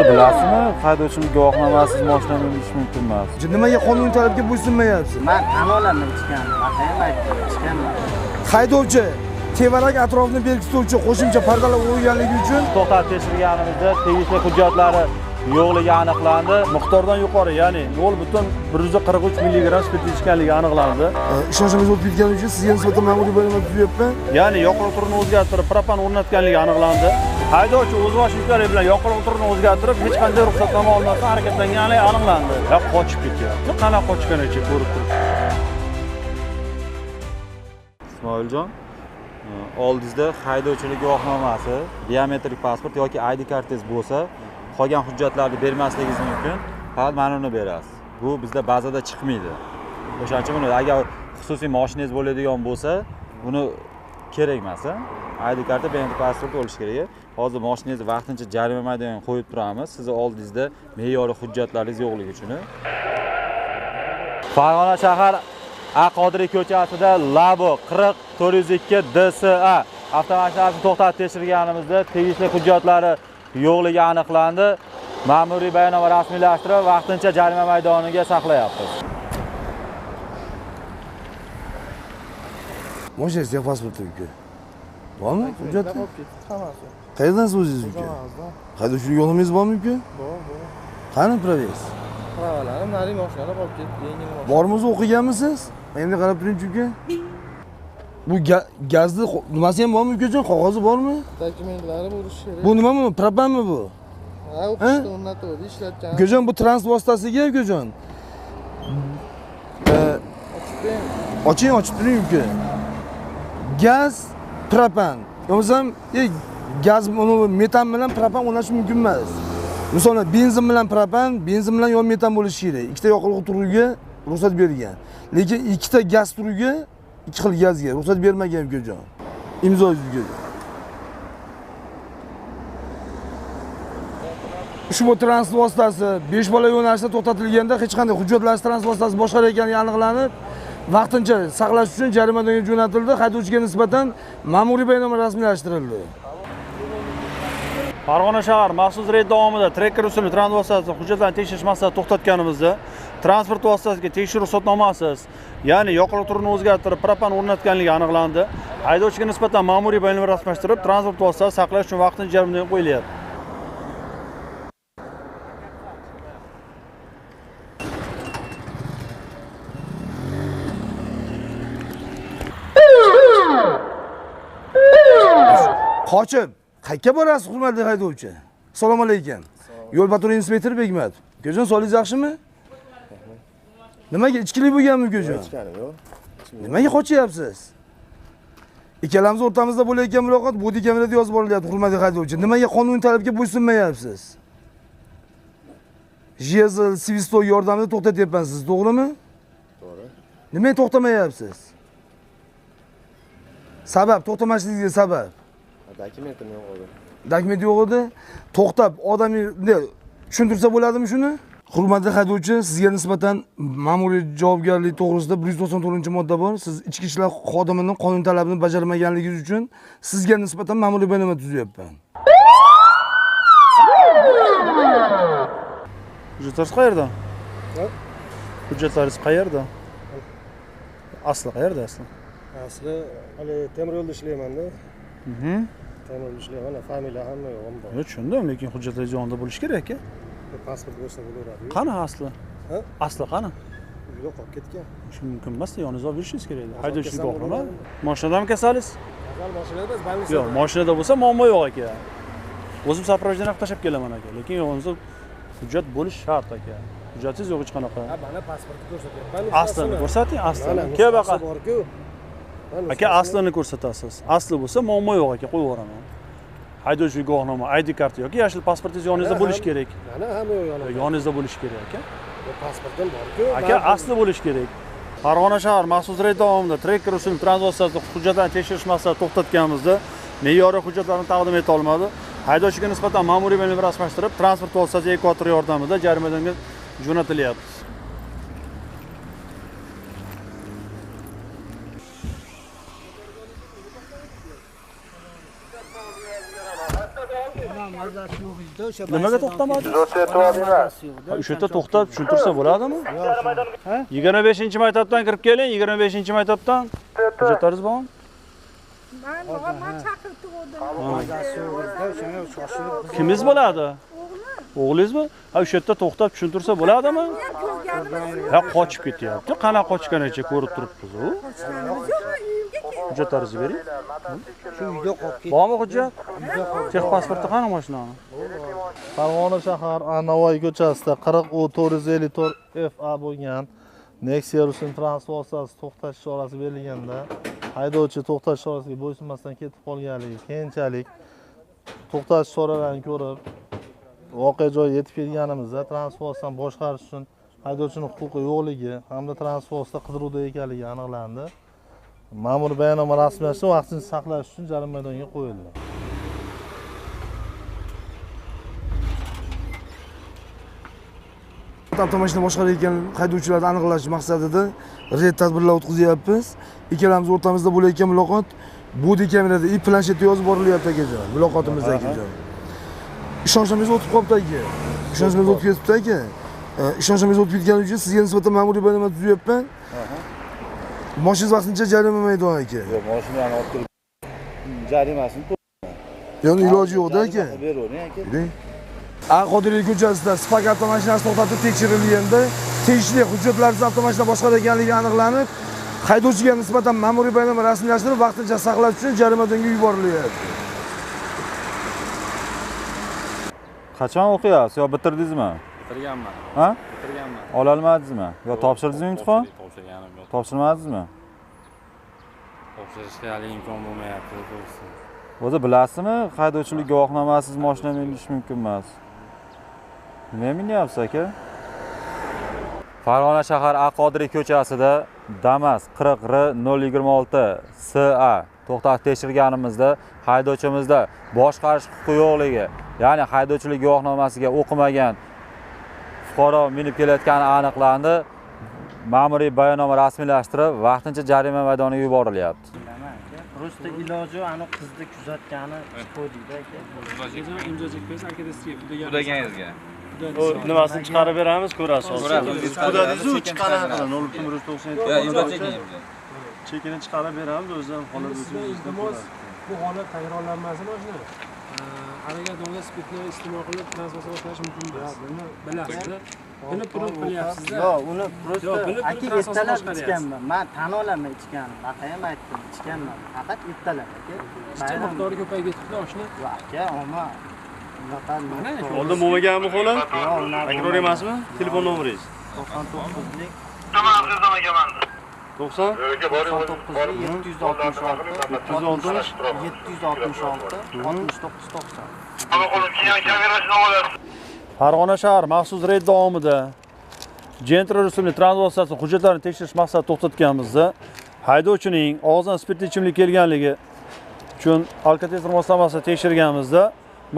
bilasizmi, haydovchilik guvohnomasiz mashina minish mumkin emas. Nimaga qonun talabga bo'ysunmayapsiz? Men anolandan chiqqanman, aytdim, chiqqanman. Haydovchi tevarak atrofini belgislovchi qo'shimcha pardalar qo'yganligi uchun To'xtatib tekshirganimizda tegishli hujjatlari yo'qligi aniqlandi. Miqdordan yuqori, ya'ni 0.143 mg spirtli ichganligi aniqlandi. ishonchimiz o'tib ketgani uchun sizga nisbatan ma'muriy bayonnoma tuzyapman. Ya'ni yoqilg'i turini o'zgartirib, propan o'rnatganligi aniqlandi. Haydovchi o'z vositasi bilan yoqilg'i turini o'zgartirib, hech qanday ruxsatnoma olmasdan harakatlangani aniqlandi. Va qochib ketyapti. Qanaqa qochganicha ko'rib turibsiz. Ismoiljon, oldingizda haydovchilik guvohnomasi, biometrik pasport yoki ID kartangiz bo'lsa, qolgan hujjatlarni bermasligingiz mumkin. Faqat mana uni berasiz. Bu bizda bazada chiqmaydi. O'shaning uchun buni agar xususiy mashinangiz bo'ladigan bo'lsa, buni kerak emas. ID karta, biometrik pasport bo'lishi kerak. Hozir mashinangizni vaqtincha jarima maydoniga qo'yib turamiz. Sizni oldingizda me'yoriy hujjatlaringiz yo'qligi uchun. Farg'ona shahar Aqodiriy ko'chasida Labo 40402 DSA avtomashinasini to'xtatib tekshirganimizda tegishli hujjatlari yo'qligi aniqlandi. Ma'muriy bayonnoma rasmiylashtirib, vaqtincha jarima maydoniga saqlayapmiz. Mashinangizda pasport yo'q. Bormi? Hujjat? Qayerdan o'zingiz uka? Haydovchilik guvohnomangiz bormi uka? Bor. Qani proves? Pravalarim nari mashinalar olib ketdi, yengil mashina. Bormi, o'qiganmisiz? Endi qarab turing uka. Bu gazni nimasi ham bormi ukajon? Qog'ozi bormi? Dokumentlari bo'lishi kerak. Bu nima bu? Propanmi bu? Ha, o'qishda o'rnatib ishlatgan. Ukajon, bu transport vositasiga ukajon. Oching turing uka. Gaz, propan. Yo'qsam, gaz metan bilan propan o'rnatish mumkin emas. Masalan, benzin bilan propan, benzin bilan yon metan bo'lishi kerak. Ikkita yoqilg'i turiga ruxsat bergan. Lekin ikkita gaz turiga, ikki xil gazga ruxsat bermagan ukajon. Imzongiz uka. Ushbu transport vositasi 5 bola yo'nalishida to'xtatilganda hech qanday hujjatlarsiz transport vositasi boshqarayotganligi aniqlanib, vaqtincha saqlash uchun jarimaga jo'natildi. Haydovchiga nisbatan ma'muriy bayonnoma rasmiylashtirildi. Farg'ona shahar maxsus reyd davomida trekker usulli transport vositasi hujjatlarini tekshirish maqsadida to'xtatganimizda transport vositasiga tekshiruv ruxsatnomasiz, ya'ni yoqilg'i turini o'zgartirib, propan o'rnatganligi aniqlandi. Haydovchiga nisbatan ma'muriy bayonnoma rasmiylashtirib, transport vositasi saqlash uchun vaqtincha jarimaga qo'yilyapti. Qochib, qayerga borasiz, hurmatli haydovchi? Assalomu alaykum. Yo'l patrul inspektori Begmat. Ukajon, solingiz yaxshimi? Nimaga ichkilik bo'lganmi ukajon? Ichkani yo'q. Nimaga qochyapsiz? Ikkalamiz o'rtamizda bo'layotgan muloqot bodi kamerada yozib borilyapti, hurmatli haydovchi. Nimaga qonun talabga bo'ysunmayapsiz? Jezl, svisto yordamida to'xtatyapman siz, to'g'rimi? To'g'ri. Nimaga to'xtamayapsiz? Sabab, to'xtamasligingizga sabab. Dokumentim yo'q edi. Dokument yo'q edi. To'xtab, odamni tushuntirsa bo'ladimi shuni? Hurmatli haydovchi, sizga nisbatan ma'muriy javobgarlik to'g'risida 194-modda bor. Siz ichki ishlar xodimining qonun talabini bajarmaganligingiz uchun sizga nisbatan ma'muriy bayonnoma tuzyapman. Hujjatlaringiz qayerda? Hujjatlaringiz qayerda? Asli qayerda asli? Asli hali temir yo'lda ishlayman-da. Temir yo'lda ishlayman, familiya hamma yo'g'im bor. Tushundim, lekin hujjatlaringiz yonida bo'lishi kerak-ku. Pasport bo'lsa bo'laveradi. Qani asli? Ha? Asli qani? Uyda qolib ketgan. Shu mumkin emas, yoningizga olib berishingiz kerak edi. Haydovchilik guvohnoma. Mashinadami kasalingiz? Kasal mashinada biz больница. Yo'q, mashinada bo'lsa muammo yo'q aka. O'zim soprovojdan tashlab kelaman aka, lekin yoningizda hujjat bo'lishi shart aka. Hujjatingiz yo'q hech qanaqa. Ha, mana pasportni ko'rsatyapman. Aslini ko'rsating, aslini. Kel baqa. Aka, aslini ko'rsatasiz. Asli bo'lsa muammo yo'q aka, qo'yib yuboraman. Haydovchilik guvohnoma, ID karta yoki yashil pasportingiz yoningizda bo'lishi kerak. Mana hamma yo'q yonimda. Yoningizda bo'lishi kerak aka. Pasportim bor-ku. Aka, asli bo'lishi kerak. Farg'ona shahar maxsus reyd davomida trekker usulli transport vositasi hujjatlarini tekshirish maqsadida to'xtatganimizda me'yoriy hujjatlarni taqdim eta olmadi. Haydovchiga nisbatan ma'muriy bayonnoma rasmiylashtirib, transport vositasi ekvator yordamida jarimaga jo'natilyapti. Nimaga to'xtamadi? O'sha yerda to'xtab tushuntirsa bo'ladimi? 25-maktabdan kirib keling, 25-maktabdan. Hujjatlaringiz bormi? Ben chaqirib Kimingiz bo'ladi? O'g'lingizmi? Ha, o'sha yerda to'xtab tushuntirsa bo'ladimi? Ha, qochib ketyapti. Qanaqa qochganicha ko'rib turibmiz u. Hujjatlaringizni bering. Shu uyda qolib ketdi. Bormi hujjat? Texpasporti qani mashinani? Farg'ona shahar Navoiy ko'chasida 40U454 FA bo'lgan Nexia rusum transportasi to'xtash chorasi berilganda haydovchi to'xtash chorasiga bo'ysunmasdan ketib qolganligi, keyinchalik to'xtash choralarini ko'rib voqea joyiga yetib kelganimizda transportdan boshqarish uchun haydovchining huquqi yo'qligi hamda transportda qidiruvda ekanligi aniqlandi. Ma'muriy bayonnoma rasmiylashtirib vaqtincha saqlash uchun jarima maydoniga qo'yildi. Avtomashina boshqarayotgan haydovchilarni aniqlash maqsadida reyd tadbirlar o'tkazyapmiz. Ikkalamiz o'rtamizda bo'layotgan muloqot bodi kamerada и planshetda yozib borilyapti akajon. Muloqotimiz akajon. Ishonchimiz o'tib qolibdi aka. Ishonchimiz o'tib ketibdi aka. Ishonchimiz o'tib ketgani uchun sizga nisbatan ma'muriy bayonnoma tuzyapman. Mashinangiz vaqtincha jarima maydoni aka. Yo'q, mashinani olib kelib jarimasini Yo'q, iloji yo'q-da aka. beravering aka. Qodiriyli ko'chasida Spark avtomashinasi to'xtatib tekshirilganda tegishli hujjatlarsiz avtomashina boshqarganligi aniqlanib, haydovchiga nisbatan ma'muriy bayonnoma rasmiylashtirib, vaqtincha saqlash uchun jarimaga yuborilyapti. Qachon o'qiyapsiz yo bitirdingizmi? Bitirganman. Ha? Bitirganman. Ola olmadingizmi? Yo topshirdingizmi imtihon? Topshirganim yo'q. Topshirmadingizmi? Topshirishga hali imkon bo'lmayapti, to'g'risi. O'zi bilasizmi, haydovchilik guvohnomasiz mashina minish mumkin emas. Nima minyapsiz aka? Farg'ona shahar Aqodiriy ko'chasida Damas 40R026 SA to'xtatib tekshirganimizda haydovchimizda boshqarish huquqi yo'qligi, ya'ni haydovchilik guvohnomasiga o'qimagan fuqaro minib kelayotgani aniqlandi. Ma'muriy bayonnoma rasmiylashtirib, vaqtincha jarima maydoniga yuborilyapti. Просто iloji aniq qizni kuzatgani chiqdi aka. Imzo chekpes aka Udagangizga. Nimasini chiqarib beramiz, ko'rasiz. Udadingiz-ku chiqaradi. 0.97. Yo, imzo cheking. Chekini chiqarib beramiz, o'zidan holat Iltimos, bu holat takrorlanmasin mashina. Harakat o'rnida spirtni iste'mol qilib transport boshlash mumkin emas. Buni bilasiz. Bilib turib qilyapsiz-da. Yo'q, uni prosta bilib aka turib transport ertalab boshqaryapsiz. ichganman. Men tan olaman ichganim. Aqayam aytdim, ichganman. Faqat ertalab aka. Ishchi miqdori ko'payib ketibdi oshna. Yo'q aka, omma Oldin bo'lmaganmi holat? Yo'q, Takror emasmi? Telefon nomeringiz? 99lik 90 Farg'ona shahar maxsus reyd davomida Gentra rusumli transportasi hujjatlarini tekshirish maqsadida to'xtatganimizda haydovchining og'zidan spirtli ichimlik kelganligi uchun alkotester moslamasi tekshirganimizda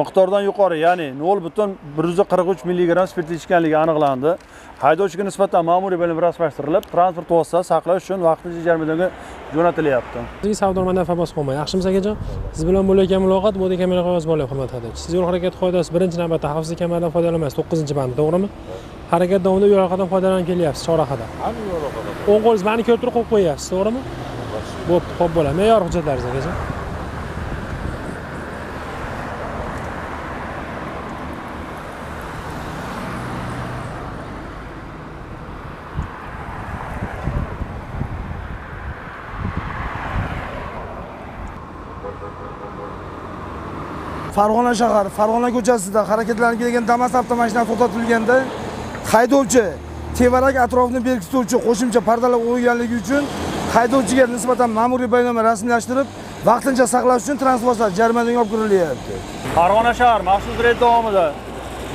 miqdordan yuqori, ya'ni 0.143 mg spirtli ichganligi aniqlandi. Haydovchiga nisbatan ma'muriy bayonnoma rasmiylashtirilib, transport vositasi saqlash uchun vaqtincha jarimaga jo'natilyapti. Sizga savdo manfaat bosib qolmang. Yaxshimiz akajon? Siz bilan bo'layotgan muloqot bodi kameraga yozib olyapti, hurmatli haydovchi. Siz yo'l harakati qoidasi birinchi navbatda xavfsizlik kameridan foydalanmaysiz, 9-band, to'g'rimi? Harakat davomida yo'l harakatidan foydalanib kelyapsiz, chorrahada. O'ng qo'lingiz mani ko'rib turib qo'yib qo'yapsiz, to'g'rimi? Bo'pti, xo'p bo'ladi. Me'yor hujjatlaringiz akajon. Farg'ona shahar, Farg'ona ko'chasida harakatlanib kelgan Damas avtomashinasi to'xtatilganda haydovchi tevarak atrofini berkituvchi qo'shimcha pardalar qo'yganligi uchun haydovchiga nisbatan ma'muriy bayonnoma rasmiylashtirib, vaqtincha saqlash uchun transportlar jarimaga olib kirilyapti. Farg'ona shahar maxsus reyd davomida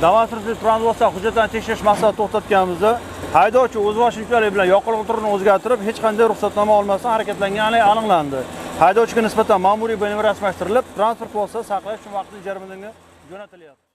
Damas rusumli transportasi hujjatlarini tekshirish maqsadida to'xtatganimizda haydovchi o'z vositalar bilan yoqilg'i turini o'zgartirib, hech qanday ruxsatnoma olmasdan harakatlangani aniqlandi. Haydovchiga nisbatan ma'muriy bayonnoma rasmiylashtirilib, transport vositasi saqlash uchun vaqtincha jarimaga jo'natilyapti.